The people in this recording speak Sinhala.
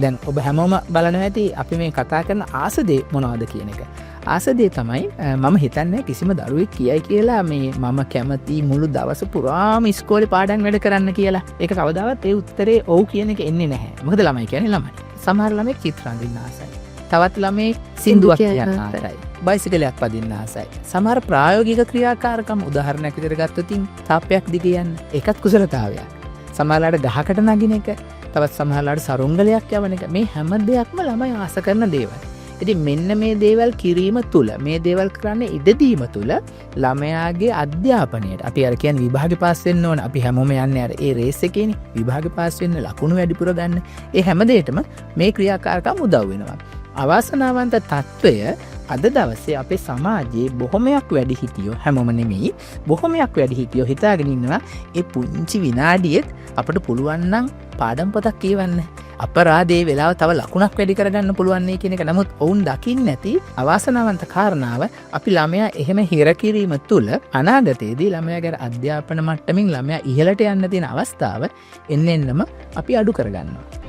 දැන් ඔබ හැමෝම බලනවා ඇති අපි මේ කතා කරන ආසදේ මොනවද කියන එක. ආසදේ තමයි මම හිතන්නේ කිසිම දරුවෙක් කියයි කියලා මේ මම කැමති මුළු දවස පුරාම ඉස්කෝලේ පාඩම් වැඩ කරන්න කියලා. ඒක කවදාවත් ඒ උත්තරේ ඔව් කියන එක එන්නේ නැහැ. මොකද ළමයි කියන්නේ ළමයි. සමහර ළමයි චිත්‍ර අඳින්න ආසයි. තවත් ළමයි සින්දුවක් කියන්න ආසයි. බයිසිකලයක් පදින්න ආසයි. සමහර ප්‍රායෝගික ක්‍රියාකාරකම් උදාහරණයක් විදිහට ගත්තොත් තාප්පයක් දිගේ යන්න ඒකත් කුසලතාවයක්. සමහරලාට ගහකට නගින එක, තවත් සමහරලාට සරුංගලයක් යවන එක, මේ හැම දෙයක්ම ළමයි ආස කරන දේවල්. ඉතින් මෙන්න මේ දේවල් කිරීම තුළ, මේ දේවල් කරන්න ඉඩ දීම තුළ ළමයාගේ අධ්‍යාපනයට අපි අර කියන්නේ විභාගේ පාස් වෙන්න ඕන. අපි හැමෝම යන්නේ අර ඒ රේස් එකේනේ. විභාගේ පාස් වෙන්න ලකුණු වැඩිපුර ගන්න. ඒ හැම දෙයකම මේ ක්‍රියාකාරකම් උදව් වෙනවා. අවාසනාවන්ත තත්ත්වය අද දවසේ අපේ සමාජයේ බොහොමයක් වැඩි හිටියෝ, හැමෝම නෙමෙයි, බොහොමයක් වැඩි හිටියෝ හිතාගෙන ඉන්නවා ඒ පුංචි විනාඩියෙත් අපිට පුළුවන් නම් පාඩම් පොතක් කියවන්න, අපරාධේ වෙලාව තව ලකුණක් වැඩි කරගන්න පුළුවන් නේ කියන එක. නමුත් ඔවුන් දකින්නේ නැති අවාසනාවන්ත කාරණාව අපි ළමයා එහෙම හිර කිරීම තුළ අනාගතයේදී ළමයාගේ අධ්‍යාපන මට්ටමින් ළමයා ඉහළට යන්න තියෙන අවස්ථාව එන්නෙන්නම අපි අඩු කරගන්නවා.